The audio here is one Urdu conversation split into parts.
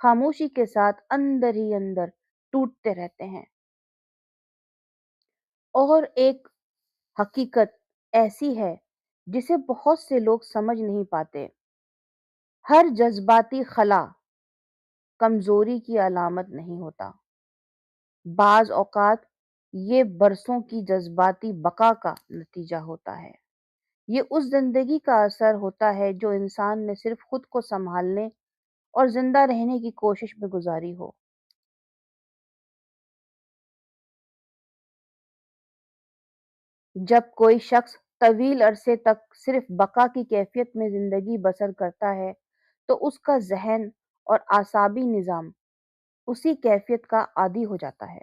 خاموشی کے ساتھ اندر ہی اندر ٹوٹتے رہتے ہیں۔ اور ایک حقیقت ایسی ہے جسے بہت سے لوگ سمجھ نہیں پاتے: ہر جذباتی خلا کمزوری کی علامت نہیں ہوتا، بعض اوقات یہ برسوں کی جذباتی بقا کا نتیجہ ہوتا ہے۔ یہ اس زندگی کا اثر ہوتا ہے جو انسان نے صرف خود کو سنبھالنے اور زندہ رہنے کی کوشش میں گزاری ہو۔ جب کوئی شخص طویل عرصے تک صرف بقا کی کیفیت میں زندگی بسر کرتا ہے تو اس کا ذہن اور اعصابی نظام اسی کیفیت کا عادی ہو جاتا ہے۔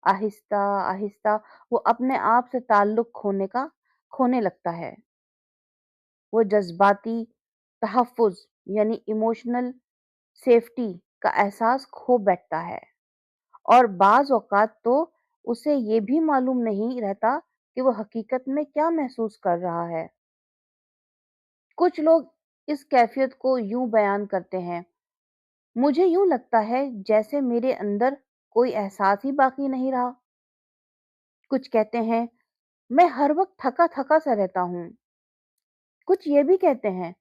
آہستہ آہستہ وہ اپنے آپ سے تعلق کھونے لگتا ہے۔ وہ جذباتی تحفظ یعنی ایموشنل سیفٹی کا احساس کھو بیٹھتا ہے، اور بعض اوقات تو اسے یہ بھی معلوم نہیں رہتا کہ وہ حقیقت میں کیا محسوس کر رہا ہے۔ کچھ لوگ اس کیفیت کو یوں بیان کرتے ہیں: مجھے یوں لگتا ہے جیسے میرے اندر کوئی احساس ہی باقی نہیں رہا۔ کچھ کہتے ہیں: میں ہر وقت تھکا تھکا سا رہتا ہوں۔ کچھ یہ بھی کہتے ہیں: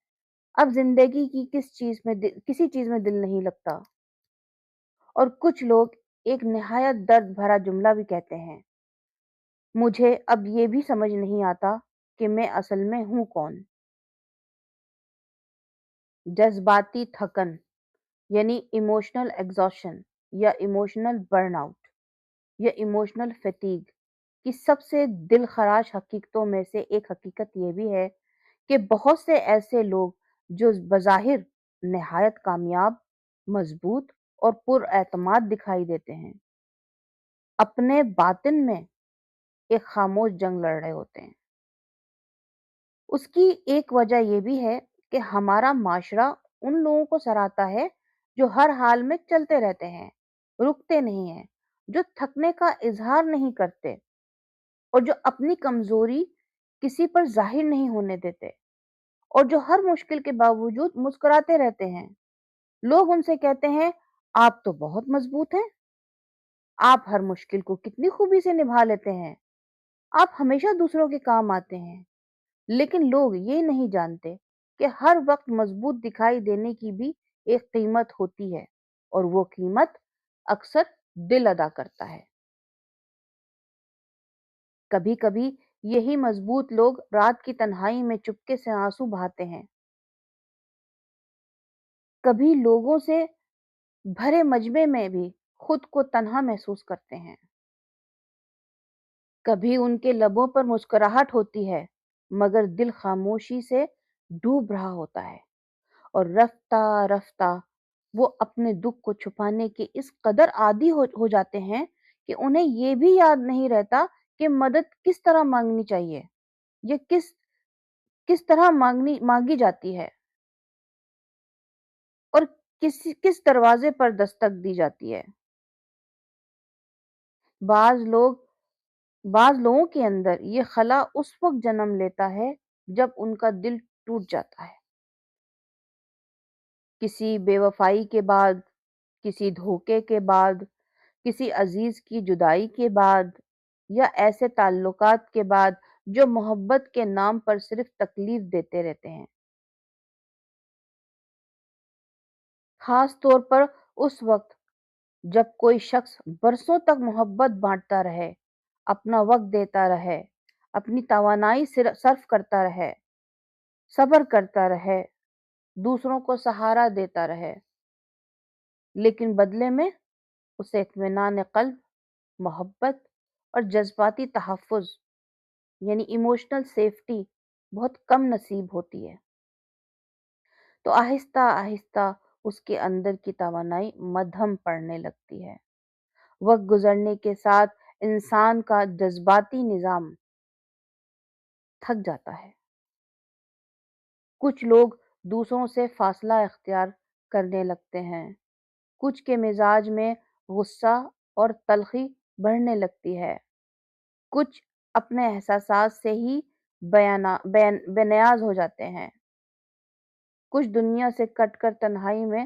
اب زندگی کی کسی چیز میں دل نہیں لگتا۔ اور کچھ لوگ ایک نہایت درد بھرا جملہ بھی کہتے ہیں: مجھے اب یہ بھی سمجھ نہیں آتا کہ میں اصل میں ہوں کون۔ جذباتی تھکن یعنی ایموشنل ایگزاشن یا ایموشنل برن آؤٹ یا ایموشنل فیٹیگ کی سب سے دل خراش حقیقتوں میں سے ایک حقیقت یہ بھی ہے کہ بہت سے ایسے لوگ جو بظاہر نہایت کامیاب، مضبوط اور پر اعتماد دکھائی دیتے ہیں، اپنے باطن میں ایک خاموش جنگ لڑ رہے ہوتے ہیں۔ اس کی ایک وجہ یہ بھی ہے کہ ہمارا معاشرہ ان لوگوں کو سراہتا ہے جو ہر حال میں چلتے رہتے ہیں، رکتے نہیں ہیں، جو تھکنے کا اظہار نہیں کرتے اور جو اپنی کمزوری کسی پر ظاہر نہیں ہونے دیتے، اور جو ہر مشکل کے باوجود مسکراتے رہتے ہیں۔ لوگ ان سے کہتے ہیں: آپ تو بہت مضبوط ہیں، آپ ہر مشکل کو کتنی خوبی سے نبھا لیتے ہیں، آپ ہمیشہ دوسروں کے کام آتے ہیں۔ لیکن لوگ یہ نہیں جانتے کہ ہر وقت مضبوط دکھائی دینے کی بھی ایک قیمت ہوتی ہے، اور وہ قیمت اکثر دل ادا کرتا ہے۔ کبھی کبھی یہی مضبوط لوگ رات کی تنہائی میں چپکے سے آنسو بہاتے ہیں، کبھی لوگوں سے بھرے مجمع میں بھی خود کو تنہا محسوس کرتے ہیں، کبھی ان کے لبوں پر مسکراہٹ ہوتی ہے مگر دل خاموشی سے ڈوب رہا ہوتا ہے، اور رفتہ رفتہ وہ اپنے دکھ کو چھپانے کے اس قدر عادی ہو جاتے ہیں کہ انہیں یہ بھی یاد نہیں رہتا کہ مدد کس طرح مانگنی چاہیے، یہ کس طرح مانگی جاتی ہے، اور کس دروازے پر دستک دی جاتی ہے۔ بعض لوگ بعض لوگوں کے اندر یہ خلا اس وقت جنم لیتا ہے جب ان کا دل ٹوٹ جاتا ہے، کسی بے وفائی کے بعد، کسی دھوکے کے بعد، کسی عزیز کی جدائی کے بعد، یا ایسے تعلقات کے بعد جو محبت کے نام پر صرف تکلیف دیتے رہتے ہیں۔ خاص طور پر اس وقت جب کوئی شخص برسوں تک محبت بانٹتا رہے، اپنا وقت دیتا رہے، اپنی توانائی صرف کرتا رہے، صبر کرتا رہے، دوسروں کو سہارا دیتا رہے، لیکن بدلے میں اسے اطمینان قلب، محبت اور جذباتی تحفظ یعنی ایموشنل سیفٹی بہت کم نصیب ہوتی ہے، تو آہستہ آہستہ اس کے اندر کی توانائی مدھم پڑنے لگتی ہے۔ وقت گزرنے کے ساتھ انسان کا جذباتی نظام تھک جاتا ہے۔ کچھ لوگ دوسروں سے فاصلہ اختیار کرنے لگتے ہیں، کچھ کے مزاج میں غصہ اور تلخی بڑھنے لگتی ہے، کچھ اپنے احساسات سے ہی بے نیاز ہو جاتے ہیں، کچھ دنیا سے کٹ کر تنہائی میں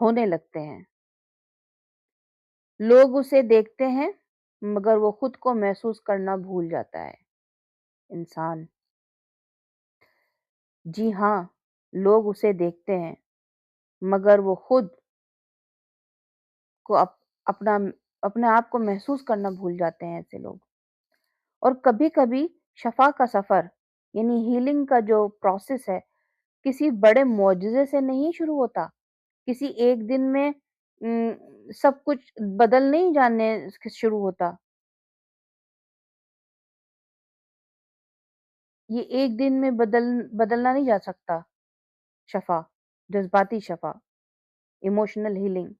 ہونے لگتے ہیں۔ لوگ اسے دیکھتے ہیں مگر وہ خود کو محسوس کرنا بھول جاتا ہے۔ انسان، جی ہاں، لوگ اسے دیکھتے ہیں مگر وہ خود کو اپنا اپنے آپ کو محسوس کرنا بھول جاتے ہیں ایسے لوگ۔ اور کبھی کبھی شفا کا سفر، یعنی ہیلنگ کا جو پروسیس ہے، کسی بڑے معجزے سے نہیں شروع ہوتا، کسی ایک دن میں سب کچھ بدل نہیں جانے سے شروع ہوتا۔ یہ ایک دن میں بدلنا نہیں جا سکتا۔ شفا، جذباتی شفا، ایموشنل ہیلنگ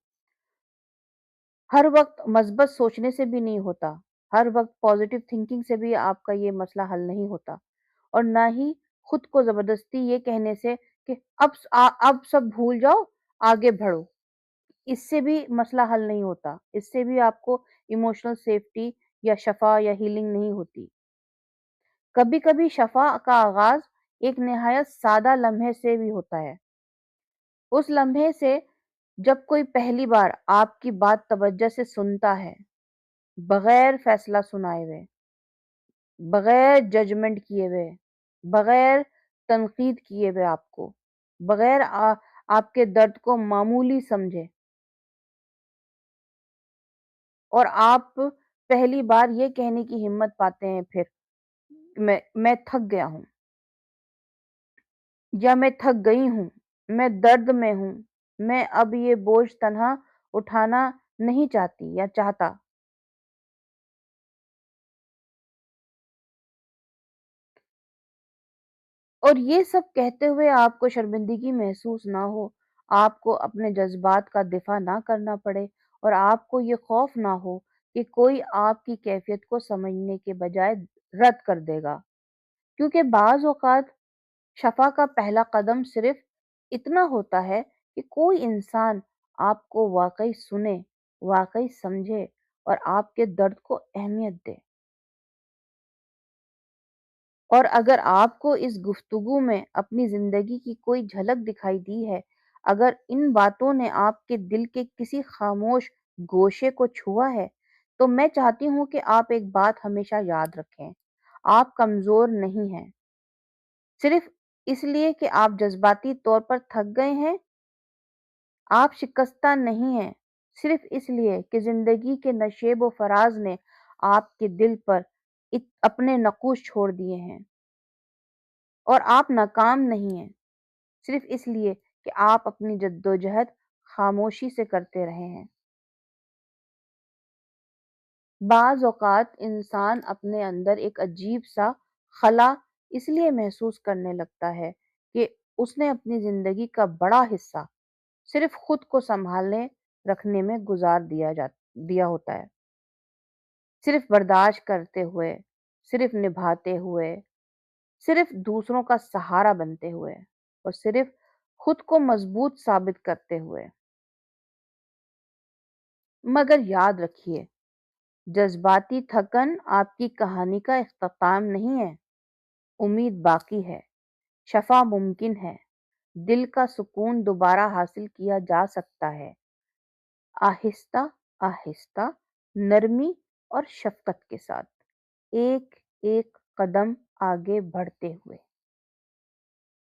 ہر وقت مثبت سوچنے سے بھی نہیں ہوتا، ہر وقت پازیٹیو تھنکنگ سے بھی آپ کا یہ مسئلہ حل نہیں ہوتا، اور نہ ہی خود کو زبردستی یہ کہنے سے کہ اب سب بھول جاؤ، آگے بڑھو، اس سے بھی مسئلہ حل نہیں ہوتا، اس سے بھی آپ کو ایموشنل سیفٹی یا شفا یا ہیلنگ نہیں ہوتی۔ کبھی کبھی شفا کا آغاز ایک نہایت سادہ لمحے سے بھی ہوتا ہے۔ اس لمحے سے جب کوئی پہلی بار آپ کی بات توجہ سے سنتا ہے، بغیر فیصلہ سنائے ہوئے، بغیر ججمنٹ کیے ہوئے، بغیر تنقید کیے ہوئے، آپ کو بغیر آپ کے درد کو معمولی سمجھے، اور آپ پہلی بار یہ کہنے کی ہمت پاتے ہیں پھر میں تھک گیا ہوں، یا میں تھک گئی ہوں، میں درد میں ہوں، میں اب یہ بوجھ تنہا اٹھانا نہیں چاہتی یا چاہتا۔ اور یہ سب کہتے ہوئے آپ کو شرمندگی محسوس نہ ہو، آپ کو اپنے جذبات کا دفاع نہ کرنا پڑے، اور آپ کو یہ خوف نہ ہو کہ کوئی آپ کی کیفیت کو سمجھنے کے بجائے رد کر دے گا، کیونکہ بعض اوقات شفا کا پہلا قدم صرف اتنا ہوتا ہے کہ کوئی انسان آپ کو واقعی سنے، واقعی سمجھے، اور آپ کے درد کو اہمیت دے۔ اور اگر آپ کو اس گفتگو میں اپنی زندگی کی کوئی جھلک دکھائی دی ہے، اگر ان باتوں نے آپ کے دل کے کسی خاموش گوشے کو چھوا ہے، تو میں چاہتی ہوں کہ آپ ایک بات ہمیشہ یاد رکھیں: آپ کمزور نہیں ہیں صرف اس لیے کہ آپ جذباتی طور پر تھک گئے ہیں، آپ شکستہ نہیں ہیں صرف اس لیے کہ زندگی کے نشیب و فراز نے آپ کے دل پر اپنے نقوش چھوڑ دیے ہیں، اور آپ ناکام نہیں ہیں صرف اس لیے کہ آپ اپنی جدوجہد خاموشی سے کرتے رہے ہیں۔ بعض اوقات انسان اپنے اندر ایک عجیب سا خلا اس لیے محسوس کرنے لگتا ہے کہ اس نے اپنی زندگی کا بڑا حصہ صرف خود کو سنبھالنے رکھنے میں گزار دیا ہوتا ہے، صرف برداشت کرتے ہوئے، صرف نبھاتے ہوئے، صرف دوسروں کا سہارا بنتے ہوئے، اور صرف خود کو مضبوط ثابت کرتے ہوئے۔ مگر یاد رکھیے، جذباتی تھکن آپ کی کہانی کا اختتام نہیں ہے، امید باقی ہے، شفا ممکن ہے، دل کا سکون دوبارہ حاصل کیا جا سکتا ہے، آہستہ آہستہ، نرمی اور شفقت کے ساتھ، ایک ایک قدم آگے بڑھتے ہوئے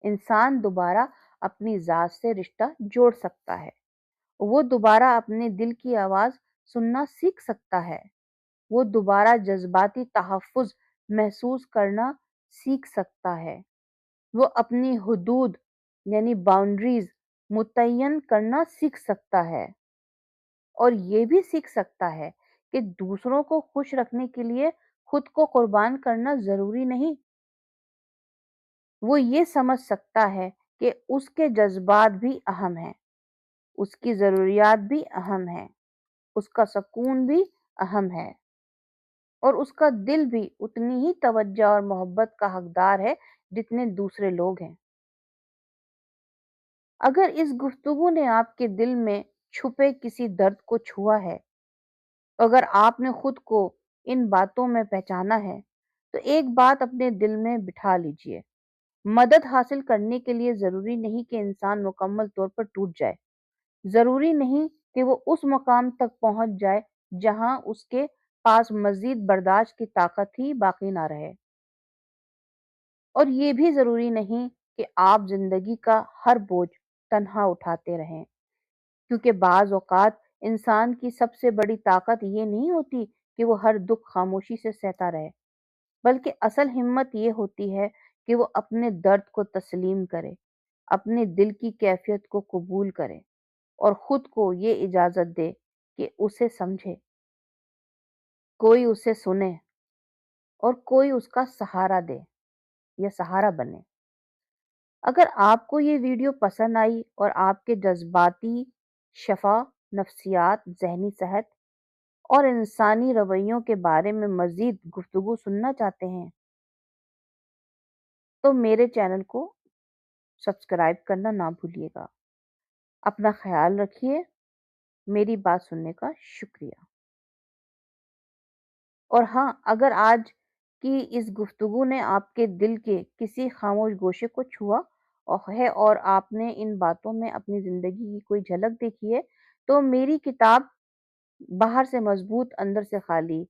انسان دوبارہ اپنی ذات سے رشتہ جوڑ سکتا ہے، وہ دوبارہ اپنے دل کی آواز سننا سیکھ سکتا ہے، وہ دوبارہ جذباتی تحفظ محسوس کرنا سیکھ سکتا ہے، وہ اپنی حدود یعنی باؤنڈریز متعین کرنا سیکھ سکتا ہے، اور یہ بھی سیکھ سکتا ہے کہ دوسروں کو خوش رکھنے کے لیے خود کو قربان کرنا ضروری نہیں۔ وہ یہ سمجھ سکتا ہے کہ اس کے جذبات بھی اہم ہیں، اس کی ضروریات بھی اہم ہیں، اس کا سکون بھی اہم ہے، اور اس کا دل بھی اتنی ہی توجہ اور محبت کا حقدار ہے جتنے دوسرے لوگ ہیں۔ اگر اس گفتگو نے آپ کے دل میں چھپے کسی درد کو چھوا ہے، اگر آپ نے خود کو ان باتوں میں پہچانا ہے، تو ایک بات اپنے دل میں بٹھا لیجئے: مدد حاصل کرنے کے لیے ضروری نہیں کہ انسان مکمل طور پر ٹوٹ جائے، ضروری نہیں کہ وہ اس مقام تک پہنچ جائے جہاں اس کے پاس مزید برداشت کی طاقت ہی باقی نہ رہے، اور یہ بھی ضروری نہیں کہ آپ زندگی کا ہر بوجھ تنہا اٹھاتے رہیں، کیونکہ بعض اوقات انسان کی سب سے بڑی طاقت یہ نہیں ہوتی کہ وہ ہر دکھ خاموشی سے سہتا رہے، بلکہ اصل ہمت یہ ہوتی ہے کہ وہ اپنے درد کو تسلیم کرے، اپنے دل کی کیفیت کو قبول کرے، اور خود کو یہ اجازت دے کہ اسے سمجھے، کوئی اسے سنے، اور کوئی اس کا سہارا دے یا سہارا بنے۔ اگر آپ کو یہ ویڈیو پسند آئی اور آپ کے جذباتی شفا، نفسیات، ذہنی صحت اور انسانی رویوں کے بارے میں مزید گفتگو سننا چاہتے ہیں تو میرے چینل کو سبسکرائب کرنا نہ بھولیے گا۔ اپنا خیال رکھیے۔ میری بات سننے کا شکریہ۔ اور ہاں، اگر آج کی اس گفتگو نے آپ کے دل کے کسی خاموش گوشے کو چھوا ہے اور آپ نے ان باتوں میں اپنی زندگی کی کوئی جھلک دیکھی ہے، تو میری کتاب باہر سے مضبوط اندر سے خالی،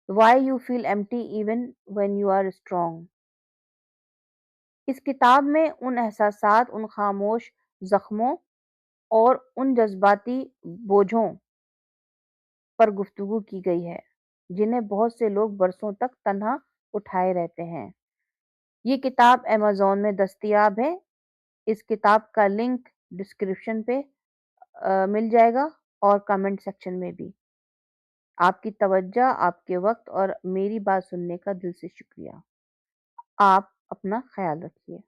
Why You Feel Empty Even When You Are Strong، اس کتاب میں ان احساسات، ان خاموش زخموں اور ان جذباتی بوجھوں پر گفتگو کی گئی ہے جنہیں بہت سے لوگ برسوں تک تنہا اٹھائے رہتے ہیں۔ یہ کتاب ایمیزون میں دستیاب ہے۔ اس کتاب کا لنک ڈسکرپشن پہ مل جائے گا اور کمنٹ سیکشن میں بھی۔ آپ کی توجہ، آپ کے وقت اور میری بات سننے کا دل سے شکریہ۔ آپ اپنا خیال رکھیے۔